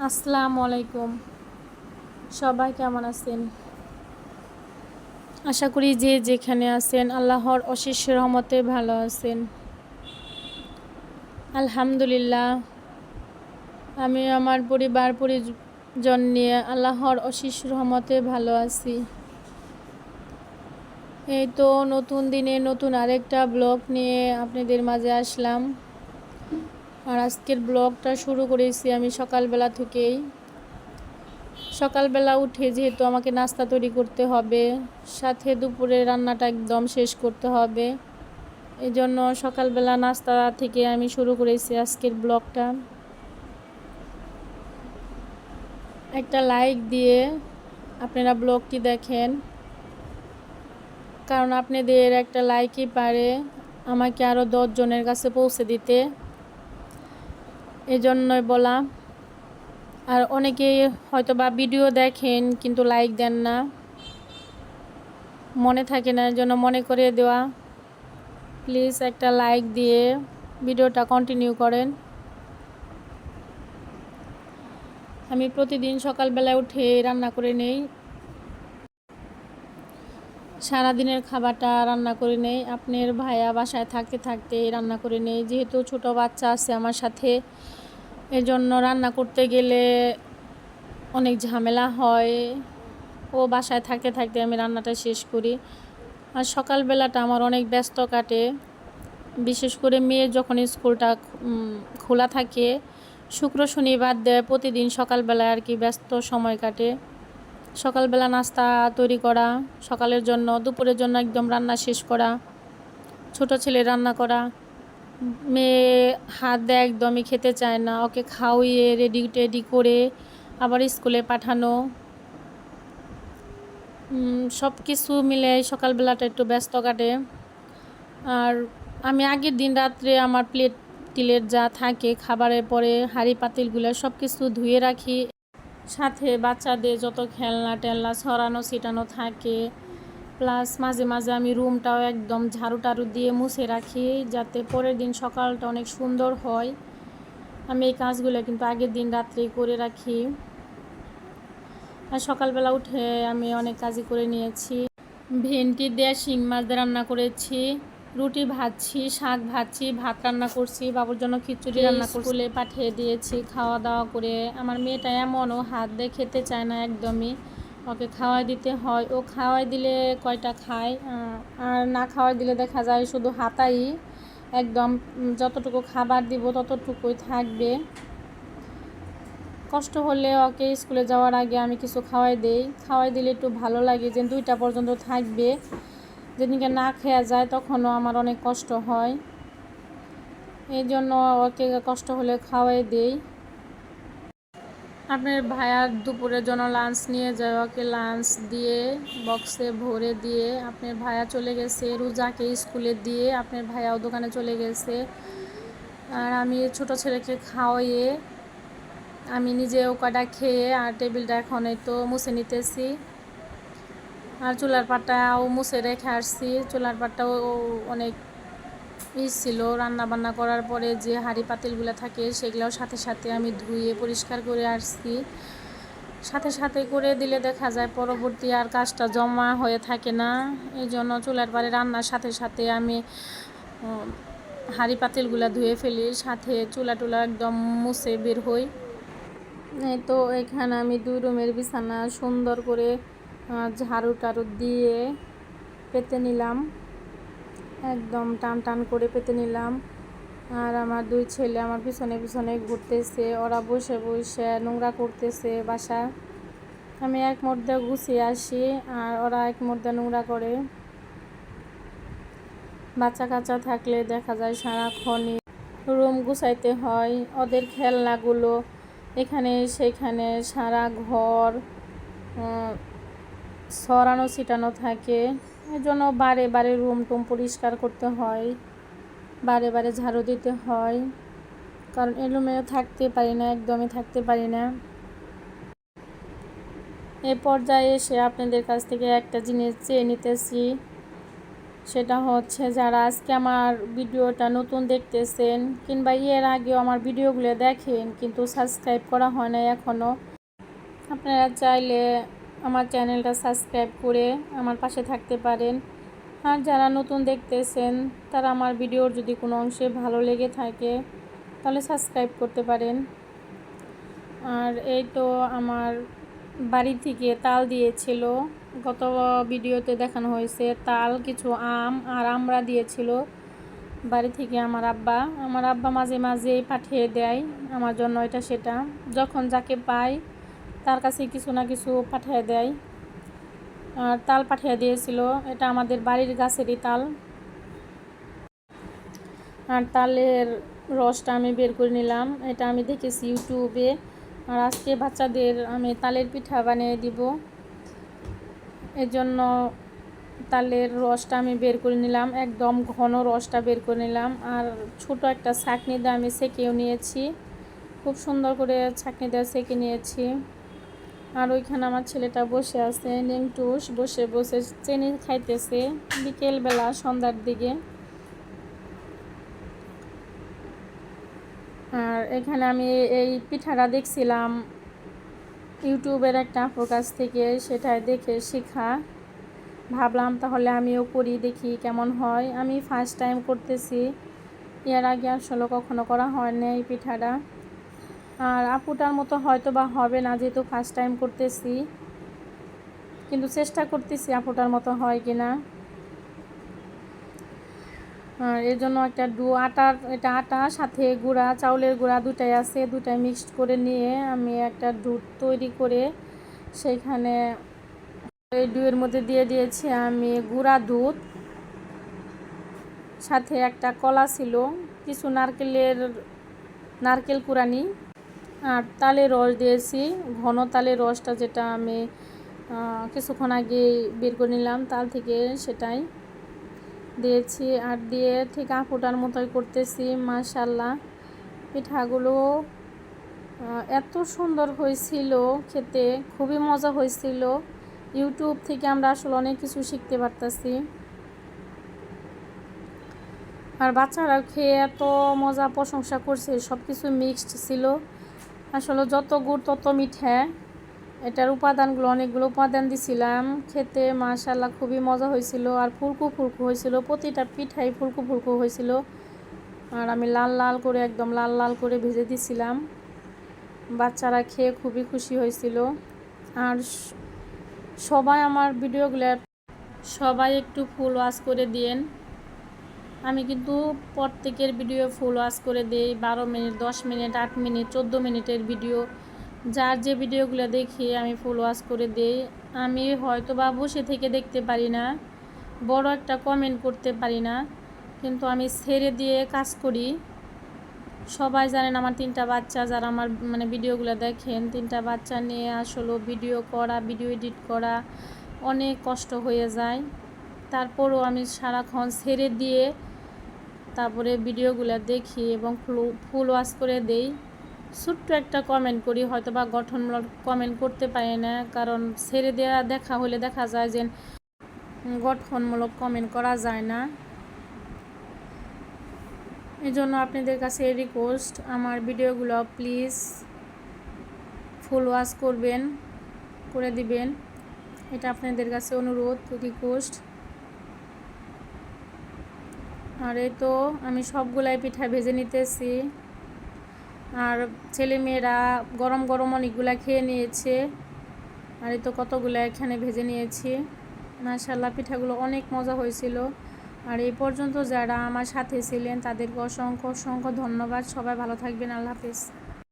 আসসালামু আলাইকুম। সবাই কেমন আছেন? আশা করি যে যেখানে আছেন আল্লাহর অশেষ রহমতে ভালো আছেন। আলহামদুলিল্লাহ, আমি আমার পরিজন নিয়ে আল্লাহর অশেষ রহমতে ভালো আছি। এই তো নতুন দিনে নতুন আরেকটা ব্লগ নিয়ে আপনাদের মাঝে আসলাম। আর আজকের ব্লগটা শুরু করেছি আমি সকালবেলা থেকেই। সকালবেলা উঠে যেহেতু আমাকে নাস্তা তৈরি করতে হবে, সাথে দুপুরে রান্নাটা একদম শেষ করতে হবে, এই জন্য সকালবেলা নাস্তা থেকে আমি শুরু করেছি আজকের ব্লগটা। একটা লাইক দিয়ে আপনারা ব্লগটি দেখেন, কারণ আপনাদের একটা লাইকই পারে আমাকে আরও 10 জনের কাছে পৌঁছে দিতে, এই জন্যই বলা। আর অনেকেই হয়তো বা ভিডিও দেখেন কিন্তু লাইক দেন না, মনে থাকে না, এই জন্য মনে করে দেওয়া। প্লিজ একটা লাইক দিয়ে ভিডিওটা কন্টিনিউ করেন। আমি প্রতিদিন সকালবেলায় উঠে রান্না করে নেই, সারাদিনের খাবারটা রান্না করে নেই। আপনার ভাইয়া বাসায় থাকতে থাকতে রান্না করে নেই, যেহেতু ছোট বাচ্চা আছে আমার সাথে, এজন্য রান্না করতে গেলে অনেক ঝামেলা হয়। ও বাসায় থাকতে থাকতে আমি রান্নাটা শেষ করি। আর সকালবেলাটা আমার অনেক ব্যস্ত কাটে, বিশেষ করে মেয়ের যখন স্কুলটা খোলা থাকে, শুক্র শনিবার দেয়, প্রতিদিন সকালবেলায় আর কি ব্যস্ত সময় কাটে। সকালবেলা নাস্তা তৈরি করা সকালের জন্য, দুপুরের জন্য একদম রান্না শেষ করা, ছোট ছেলে রান্না করা। মেয়ে হাত দেয় একদমই খেতে চায় না, ওকে খাওয়িয়ে রেডি করে আবার স্কুলে পাঠানো, সব কিছু মিলে সকালবেলাটা একটু ব্যস্ত কাটে। আর আমি আগের দিন রাত্রে আমার প্লেট টিলের যা থাকে খাবারের পরে হাঁড়ি পাতিলগুলো সব কিছু ধুয়ে রাখি, সাথে বাচ্চাদের যত খেলনা টেলনা ছড়ানো ছিটানো থাকে, প্লাস মাঝে মাঝে আমি রুমটাও একদম ঝাড়ু টাড়ু দিয়ে মুছে রাখি, যাতে পরের দিন সকালটা অনেক সুন্দর হয়। আমি এই কাজগুলো কিন্তু আগের দিন রাত্রেই করে রাখি। আর সকালবেলা উঠে আমি অনেক কাজই করে নিয়েছি। ভেন্ডি দিয়ে শিং মাছ দিয়ে রান্না করেছি, রুটি ভাজছি, শাক ভাজছি, ভাত রান্না করছি, বাবুর জন্য খিচুড়ি রান্না করে স্কুলে পাঠিয়ে দিয়েছি। খাওয়া দাওয়া করে আমার মেয়েটা এমনও হাত দিয়ে খেতে চায় না একদমই, ওকে খাওয়াই দিতে হয়। ও খাওয়াই দিলে কয়টা খায়, আর না খাওয়াই দিলে দেখা যায় শুধু হাতাই, একদম যতটুকু খাবার দিব ততটুকুই থাকবে। কষ্ট হলে ওকে স্কুলে যাওয়ার আগে আমি কিছু খাওয়াই দেই, খাওয়াই দিলে একটু ভালো লাগে যে 2টা পর্যন্ত থাকবে। যেদিনকে না খেয়া যায় তখনও আমার অনেক কষ্ট হয়, এই জন্য ওকে কষ্ট হলে খাওয়াই দেই। আপনার ভাইয়ার দুপুরের জন্য লাঞ্চ নিয়ে যায়, ওকে লাঞ্চ দিয়ে বক্সে ভরে দিয়ে আপনার ভাইয়া চলে গেছে, রুজাকে স্কুলে দিয়ে আপনার ভাইয়াও দোকানে চলে গেছে। আর আমি ছোট ছেলেকে খাওয়াইয়ে আমি নিজেও কটা খেয়ে আর টেবিলটা এখন এই তো মুছে নিতেছি। আর চুলার পাটটাও মুছে রেখে আসছি, চুলার পাটটাও অনেক ছিল, রান্না বান্না করার পরে যে হাঁড়ি পাতিলগুলো থাকে সেগুলোও সাথে সাথে আমি ধুয়ে পরিষ্কার করে আসছি। সাথে সাথে করে দিলে দেখা যায় পরবর্তী আর কাজটা জমা হয়ে থাকে না, এই জন্য চুলার পাড়ে রান্নার সাথে সাথে আমি হাঁড়ি পাতিলগুলো ধুয়ে ফেলি, সাথে চুলা টুলা একদম মুছে বের হই। এই তো এখানে আমি 2 রুমের বিছানা সুন্দর করে ঝাড়ু টাড়ু দিয়ে পেতে নিলাম, একদম টান টান করে পেতে নিলাম। আর আমার 2 ছেলে আমার পিছনে পিছনে ঘুরতেছে, ওরা বসে বসে নোংরা করতেছে বাসা। আমি এক মধ্যে গুছিয়ে আসি আর ওরা এক মধ্যে নোংরা করে। বাচ্চা কাচ্চা থাকলে দেখা যায় সারাক্ষণই রুম গুছাইতে হয়, ওদের খেলনাগুলো এখানে সেখানে সারা ঘর ছড়ানো ছিটানো থাকে, এই জন্য বারে বারে রুম টুম পরিষ্কার করতে হয়, বারে বারে ঝাড়ু দিতে হয়, কারণ এলোমেলো থাকতে পারি না, একদমই থাকতে পারি না। এ পর্যায়ে এসে আপনাদের কাছ থেকে একটা জিনিস চেয়ে নিতেছি, সেটা হচ্ছে যারা আজকে আমার ভিডিওটা নতুন দেখতেছেন কিংবা এর আগেও আমার ভিডিওগুলো দেখেন কিন্তু সাবস্ক্রাইব করা হয় না এখনও, আপনারা চাইলে আমার চ্যানেলটা সাবস্ক্রাইব করে আমার পাশে থাকতে পারেন। আর যারা নতুন দেখতেছেন তারা আমার ভিডিওর যদি কোনো অংশে ভালো লেগে থাকে তাহলে সাবস্ক্রাইব করতে পারেন। আর এই তো আমার বাড়ি থেকে তাল দিয়েছিল, গত ভিডিওতে দেখানো হয়েছে তাল, কিছু আম আর আমড়া দিয়েছিল বাড়ি থেকে আমার আব্বা মাঝে মাঝেই পাঠিয়ে দেয় আমার জন্য এটা সেটা, যখন যাকে পায় তার কাছে কিছু না কিছু পাঠিয়ে দেয়। আর তাল পাঠিয়ে দিয়েছিল, এটা আমাদের বাড়ির গাছেরই তাল। আর তালের রসটা আমি বের করে নিলাম, এটা আমি দেখেছি ইউটিউবে। আর আজকে বাচ্চাদের আমি তালের পিঠা বানিয়ে দিব, এর জন্য তালের রসটা আমি বের করে নিলাম, একদম ঘন রসটা বের করে নিলাম। আর ছোট একটা ছাঁকনি দিয়ে আমি সেঁকেও নিয়েছি, খুব সুন্দর করে ছাঁকনি দিয়ে সেঁকে নিয়েছি। আর ওইখানে আমার ছেলেটা বসে আছে নেংটুস, বসে বসে চিনি খাইতেছে বিকেলবেলা সন্ধ্যার দিকে। আর এখানে আমি এই পিঠাটা দেখছিলাম ইউটিউবের একটা আপুর কাছ থেকে, সেটাই দেখে শেখা, ভাবলাম তাহলে আমিও করি দেখি কেমন হয়। আমি ফার্স্ট টাইম করতেছি, এর আগে আসলে কখনো করা হয় না এই পিঠাটা। আর আপুটার মতো হয়তো বা হবে না যেহেতু ফার্স্ট টাইম করতেছি, কিন্তু চেষ্টা করতেছি আপুটার মতো হয় কিনা। আর এর জন্য একটা এটা আটা সাথে গুঁড়া, চাউলের গুঁড়া দুটাই আছে, দুটাই মিক্সড করে নিয়ে আমি একটা ডো তৈরি করে সেইখানে এই ডোয়ের মধ্যে দিয়ে দিয়েছি আমি গুঁড়া দুধ, সাথে একটা কলা ছিল, কিছু নারকেল কুড়ানি আর তালের রস দিয়েছি, ঘন তালের রসটা যেটা আমি কিছুক্ষণ আগে বের করে নিলাম তাল থেকে, সেটাই দিয়েছি। আর দিয়ে ঠিক আপুটার মতোই করতেছি। মাশাআল্লাহ পিঠাগুলো এত সুন্দর হয়েছিল, খেতে খুবই মজা হয়েছিল। ইউটিউব থেকে আমরা আসলে অনেক কিছু শিখতে পারতেছি। আর বাচ্চারা খেয়ে এত মজা প্রশংসা করছে, সব কিছু মিক্সড ছিল, আসলে যত গুড় তত মিঠা। এটার উপাদানগুলো অনেকগুলো উপাদান দিছিলাম, খেতে মাশাআল্লাহ খুবই মজা হয়েছিল। আর ফুলকো ফুলকো হয়েছিল, প্রতিটা পিঠাই ফুলকো ফুলকো হয়েছিল। আর আমি লাল লাল করে একদম লাল লাল করে ভেজে দিছিলাম, বাচ্চারা খেয়ে খুবই খুশি হয়েছিল। আর সবাই আমার ভিডিওগুলো সবাই একটু ফুল ওয়াচ করে দিয়েন, আমি কিন্তু প্রত্যেকের ভিডিও ফুল ওয়াচ করে দিই, 12 মিনিট, 10 মিনিট, 8 মিনিট, 14 মিনিটের ভিডিও, যার যে ভিডিওগুলো দেখি আমি ফুল ওয়াচ করে দিই। আমি হয়তো বা বসে থেকে দেখতে পারি না, বড় একটা কমেন্ট করতে পারি না, কিন্তু আমি ছেড়ে দিয়ে কাজ করি। সবাই জানেন আমার 3টা বাচ্চা, যারা আমার ভিডিওগুলো দেখেন, 3টা বাচ্চা নিয়ে আসলে ভিডিও এডিট করা অনেক কষ্ট হয়ে যায়। তারপরও আমি সারাক্ষণ ছেড়ে দিয়ে তারপরে ভিডিওগুলো দেখি এবং ফুল ওয়াচ করে দেই। ছোট্ট একটা কমেন্ট করি, হয়তো বা গঠনমূলক কমেন্ট করতে পারি না, কারণ ছেড়ে দেওয়া দেখা হলে দেখা যায় যে গঠনমূলক কমেন্ট করা যায় না। এই জন্য আপনাদের কাছে রিকোয়েস্ট, আমার ভিডিওগুলো প্লিজ ফুল ওয়াচ করে দিবেন, এটা আপনাদের কাছে অনুরোধ, রিকোয়েস্ট। আর এই তো আমি সবগুলাই পিঠা ভেজে নিতেছি, আর ছেলেমেয়েরা গরম গরম অনেকগুলা খেয়ে নিয়েছে। আর এই তো কতগুলো এখানে ভেজে নিয়েছি। মাশাআল্লাহ পিঠাগুলো অনেক মজা হয়েছিল। আর এই পর্যন্ত যারা আমার সাথে ছিলেন তাদেরকে অসংখ্য অসংখ্য ধন্যবাদ। সবাই ভালো থাকবেন, আল্লাহ হাফেজ।